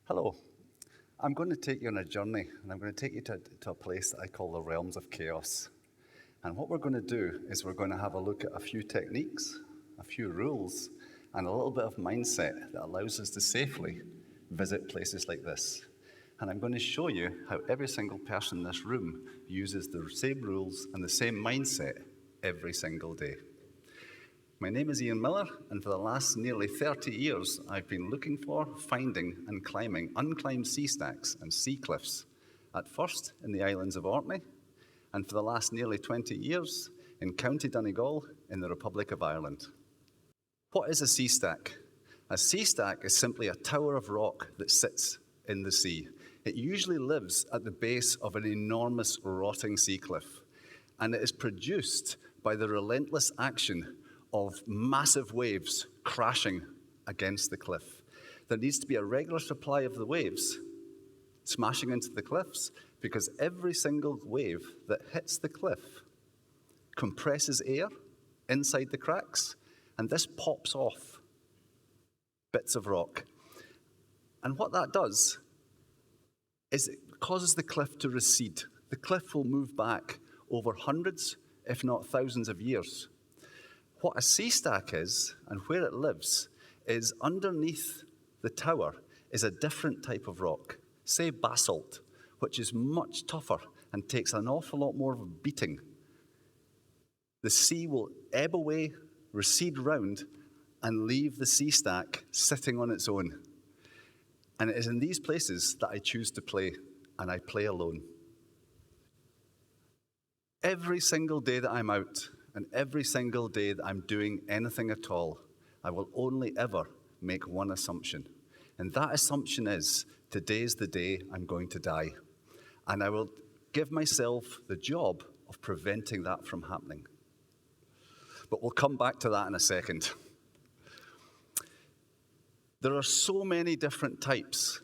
Hello. I'm going to take you on a journey, and I'm going to take you to a place that I call the realms of chaos. And what we're going to do is we're going to have a look at a few techniques, a few rules, and a little bit of mindset that allows us to safely visit places like this. And I'm going to show you how every single person in this room uses the same rules and the same mindset every single day. My name is Iain Miller, and for the last nearly 30 years, I've been looking for, finding, and climbing unclimbed sea stacks and sea cliffs, at first in the islands of Orkney, and for the last nearly 20 years in County Donegal in the Republic of Ireland. What is a sea stack? A sea stack is simply a tower of rock that sits in the sea. It usually lives at the base of an enormous rotting sea cliff, and it is produced by the relentless action of massive waves crashing against the cliff. There needs to be a regular supply of the waves smashing into the cliffs, because every single wave that hits the cliff compresses air inside the cracks, and this pops off bits of rock. And what that does is it causes the cliff to recede. The cliff will move back over hundreds, if not thousands of years. What a sea stack is, and where it lives, is underneath the tower is a different type of rock, say basalt, which is much tougher and takes an awful lot more of a beating. The sea will ebb away, recede round, and leave the sea stack sitting on its own. And it is in these places that I choose to play, and I play alone. Every single day that I'm out, and every single day that I'm doing anything at all, I will only ever make one assumption. And that assumption is, today's the day I'm going to die. And I will give myself the job of preventing that from happening. But we'll come back to that in a second. There are so many different types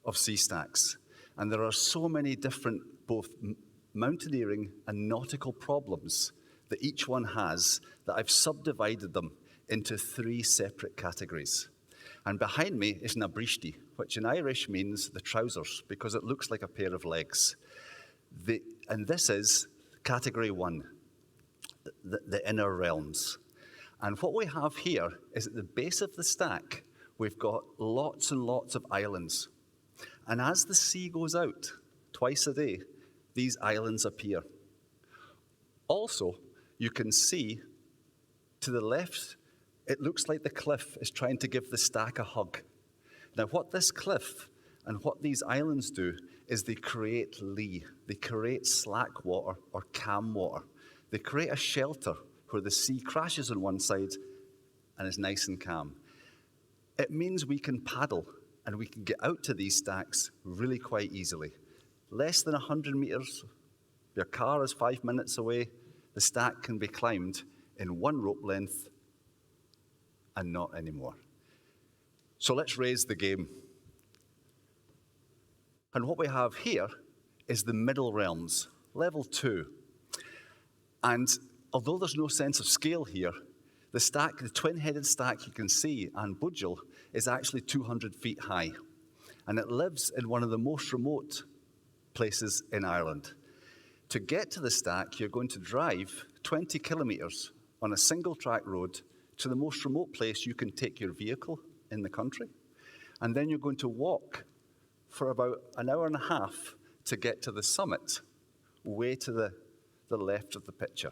of sea stacks, and there are so many different both mountaineering and nautical problems that each one has, that I've subdivided them into 3 separate categories. And behind me is na brístí, which in Irish means the trousers, because it looks like a pair of legs. And this is category 1, the inner realms. And what we have here is at the base of the stack, we've got lots and lots of islands. And as the sea goes out twice a day, these islands appear. Also, you can see to the left, it looks like the cliff is trying to give the stack a hug. Now, what this cliff and what these islands do is they create lee. They create slack water or calm water. They create a shelter where the sea crashes on one side and is nice and calm. It means we can paddle and we can get out to these stacks really quite easily. Less than 100 meters, your car is 5 minutes away, the stack can be climbed in one rope length and not anymore. So let's raise the game. And what we have here is the middle realms, level 2. And although there's no sense of scale here, the stack, the twin-headed stack you can see, An Bugel, is actually 200 feet high. And it lives in one of the most remote places in Ireland. To get to the stack, you're going to drive 20 kilometers on a single track road to the most remote place you can take your vehicle in the country. And then you're going to walk for about an hour and a half to get to the summit, way to the left of the picture.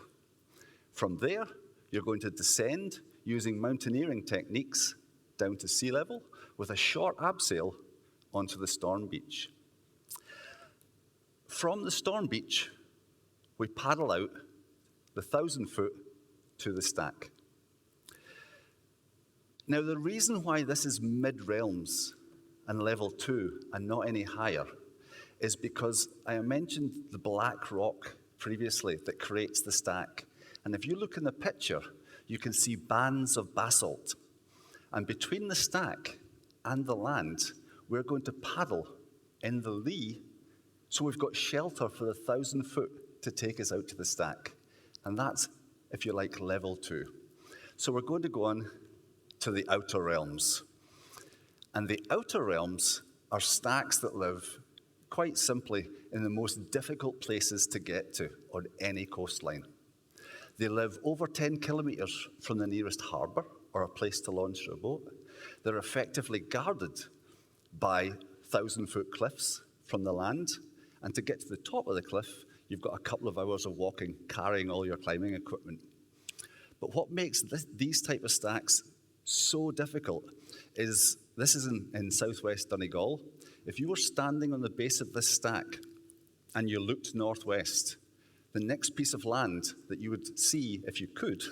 From there, you're going to descend using mountaineering techniques down to sea level with a short abseil onto the storm beach. From the storm beach, we paddle out the 1,000 foot to the stack. Now, the reason why this is mid-realms and level 2 and not any higher is because I mentioned the black rock previously that creates the stack. And if you look in the picture, you can see bands of basalt. And between the stack and the land, we're going to paddle in the lee, so we've got shelter for the 1,000 foot to take us out to the stack. And that's, if you like, level 2. So we're going to go on to the outer realms. And the outer realms are stacks that live, quite simply, in the most difficult places to get to on any coastline. They live over 10 kilometres from the nearest harbour or a place to launch your boat. They're effectively guarded by 1,000-foot cliffs from the land, and to get to the top of the cliff, you've got a couple of hours of walking, carrying all your climbing equipment. But what makes these type of stacks so difficult is, this is in southwest Donegal. If you were standing on the base of this stack and you looked northwest, the next piece of land that you would see, if you could,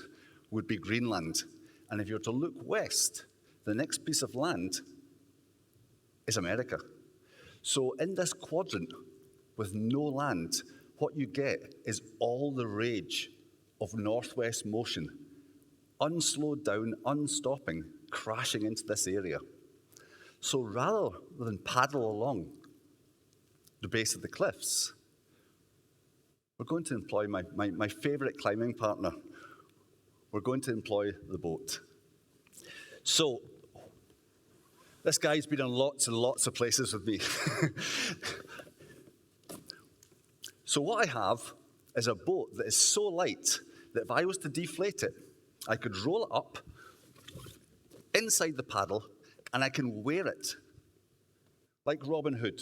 would be Greenland. And if you were to look west, the next piece of land is America. So in this quadrant with no land, what you get is all the rage of northwest motion, unslowed down, unstopping, crashing into this area. So rather than paddle along the base of the cliffs, we're going to employ my favorite climbing partner. We're going to employ the boat. So this guy's been on lots and lots of places with me. So what I have is a boat that is so light that if I was to deflate it, I could roll it up inside the paddle and I can wear it like Robin Hood.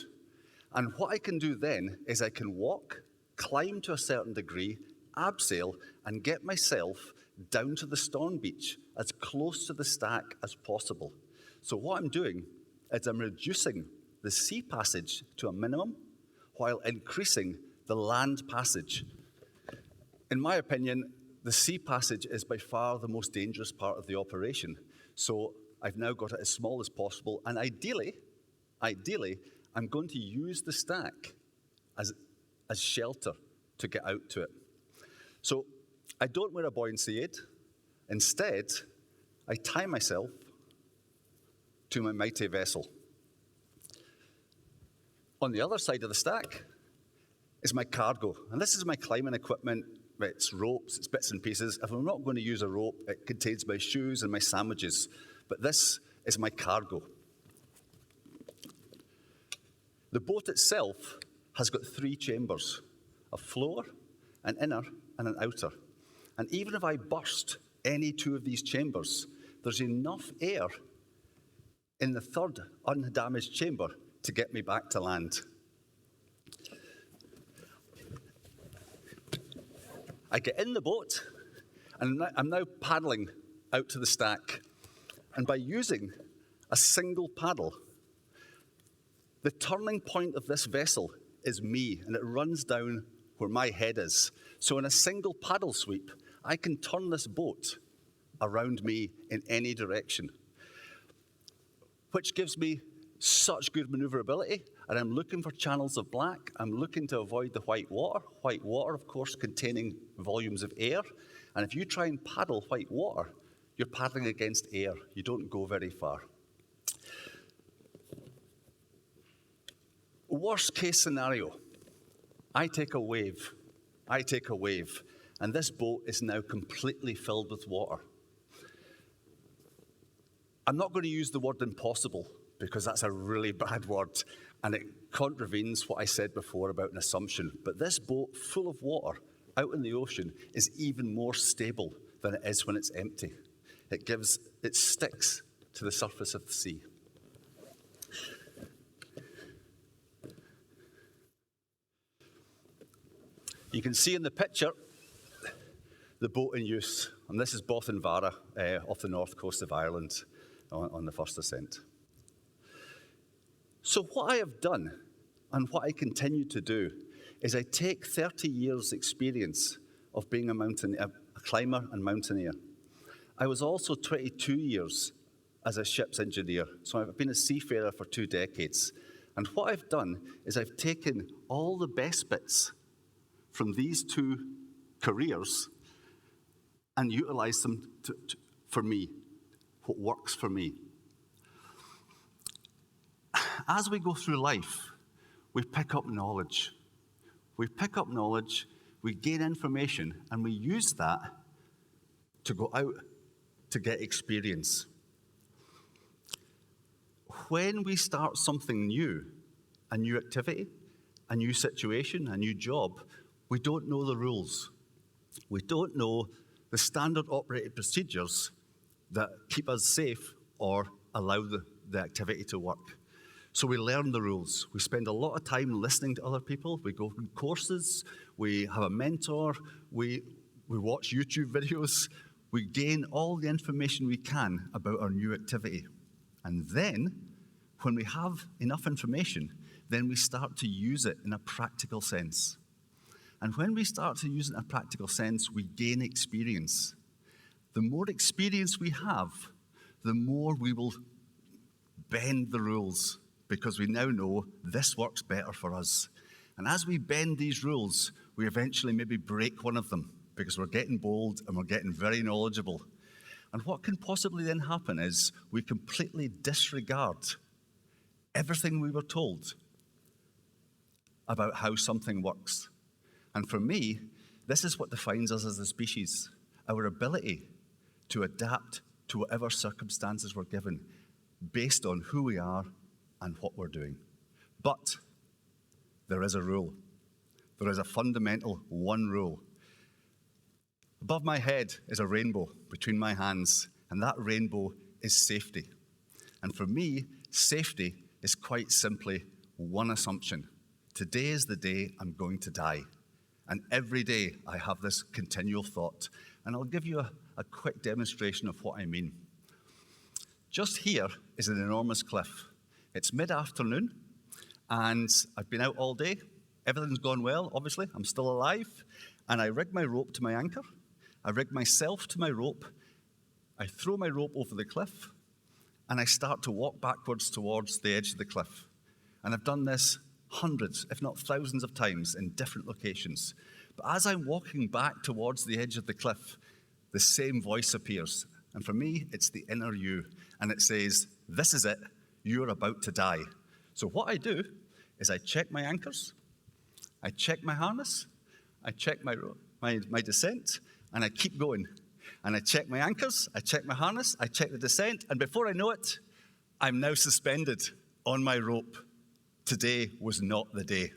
And what I can do then is I can walk, climb to a certain degree, abseil, and get myself down to the storm beach as close to the stack as possible. So what I'm doing is I'm reducing the sea passage to a minimum while increasing the land passage. In my opinion, the sea passage is by far the most dangerous part of the operation. So I've now got it as small as possible, and ideally, I'm going to use the stack as shelter to get out to it. So I don't wear a buoyancy aid. Instead, I tie myself to my mighty vessel. On the other side of the stack is my cargo, and this is my climbing equipment. It's ropes, it's bits and pieces. If I'm not going to use a rope, it contains my shoes and my sandwiches, but this is my cargo. The boat itself has got 3 chambers, a floor, an inner, and an outer. And even if I burst any 2 of these chambers, there's enough air in the third undamaged chamber to get me back to land. I get in the boat, and I'm now paddling out to the stack. And by using a single paddle, the turning point of this vessel is me, and it runs down where my head is. So in a single paddle sweep, I can turn this boat around me in any direction, which gives me such good maneuverability. And I'm looking for channels of black. I'm looking to avoid the white water. White water, of course, containing volumes of air. And if you try and paddle white water, you're paddling against air. You don't go very far. Worst case scenario, I take a wave, and this boat is now completely filled with water. I'm not going to use the word impossible, because that's a really bad word, and it contravenes what I said before about an assumption. But this boat full of water out in the ocean is even more stable than it is when it's empty. It sticks to the surface of the sea. You can see in the picture the boat in use, and this is Bothanvara off the north coast of Ireland on the first ascent. So what I have done, and what I continue to do, is I take 30 years' experience of being a climber and mountaineer. I was also 22 years as a ship's engineer, so I've been a seafarer for 2 decades. And what I've done is I've taken all the best bits from these 2 careers and utilized them for me, what works for me. As we go through life, we pick up knowledge. We gain information, and we use that to go out to get experience. when we start something new, a new activity, a new situation, a new job, we don't know the rules. We don't know the standard operating procedures that keep us safe or allow the activity to work. So we learn the rules. We spend a lot of time listening to other people. We go through courses. We have a mentor. We watch YouTube videos. We gain all the information we can about our new activity. And then, when we have enough information, then we start to use it in a practical sense. And when we start to use it in a practical sense, we gain experience. The more experience we have, the more we will bend the rules, because we now know this works better for us. And as we bend these rules, we eventually maybe break one of them, because we're getting bold and we're getting very knowledgeable. And what can possibly then happen is we completely disregard everything we were told about how something works. And for me, this is what defines us as a species, our ability to adapt to whatever circumstances we're given based on who we are and what we're doing. But there is a rule. There is a fundamental one rule. Above my head is a rainbow between my hands, and that rainbow is safety. And for me, safety is quite simply one assumption. Today is the day I'm going to die. And every day I have this continual thought. And I'll give you a quick demonstration of what I mean. Just here is an enormous cliff. It's mid-afternoon, and I've been out all day. Everything's gone well, obviously. I'm still alive. And I rig my rope to my anchor. I rig myself to my rope. I throw my rope over the cliff, and I start to walk backwards towards the edge of the cliff. And I've done this hundreds, if not thousands of times in different locations. But as I'm walking back towards the edge of the cliff, the same voice appears. And for me, it's the inner you. And it says, this is it. You're about to die. So what I do is I check my anchors, I check my harness, I check my descent, and I keep going. And I check my anchors, I check my harness, I check the descent, and before I know it, I'm now suspended on my rope. Today was not the day.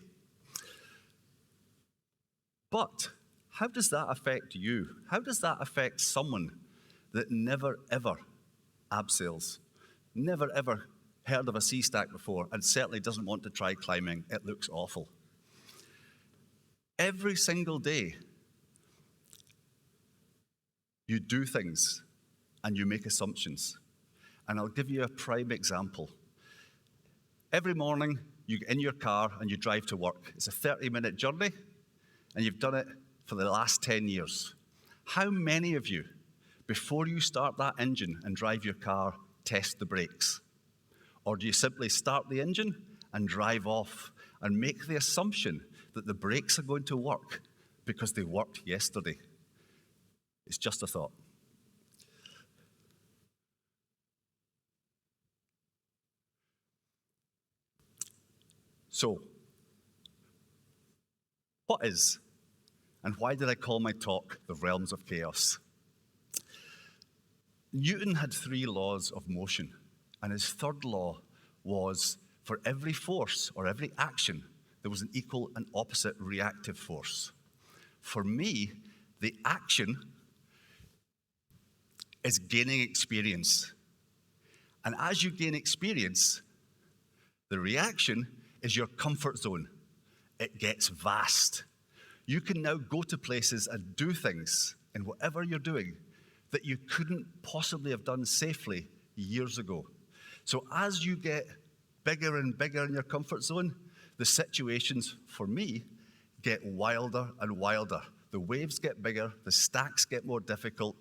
But how does that affect you? How does that affect someone that never, ever abseils, never, ever heard of a sea stack before, and certainly doesn't want to try climbing? It looks awful. Every single day, you do things and you make assumptions. And I'll give you a prime example. Every morning, you get in your car and you drive to work. It's a 30-minute journey, and you've done it for the last 10 years. How many of you, before you start that engine and drive your car, test the brakes? Or do you simply start the engine and drive off and make the assumption that the brakes are going to work because they worked yesterday? It's just a thought. So, what is, and why did I call my talk The Realms of Chaos? Newton had 3 laws of motion, and his third law was for every force or every action, there was an equal and opposite reactive force. For me, the action is gaining experience. And as you gain experience, the reaction is your comfort zone. It gets vast. You can now go to places and do things in whatever you're doing that you couldn't possibly have done safely years ago. So as you get bigger and bigger in your comfort zone, the situations, for me, get wilder and wilder. The waves get bigger, the stacks get more difficult.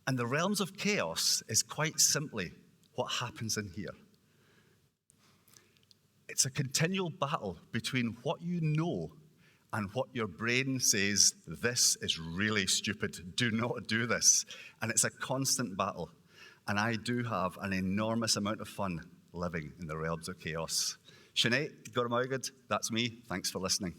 And the realms of chaos is quite simply what happens in here. It's a continual battle between what you know and what your brain says, this is really stupid, do not do this. And it's a constant battle. And I do have an enormous amount of fun living in the realms of chaos. Sinead, Gormaugad, that's me. Thanks for listening.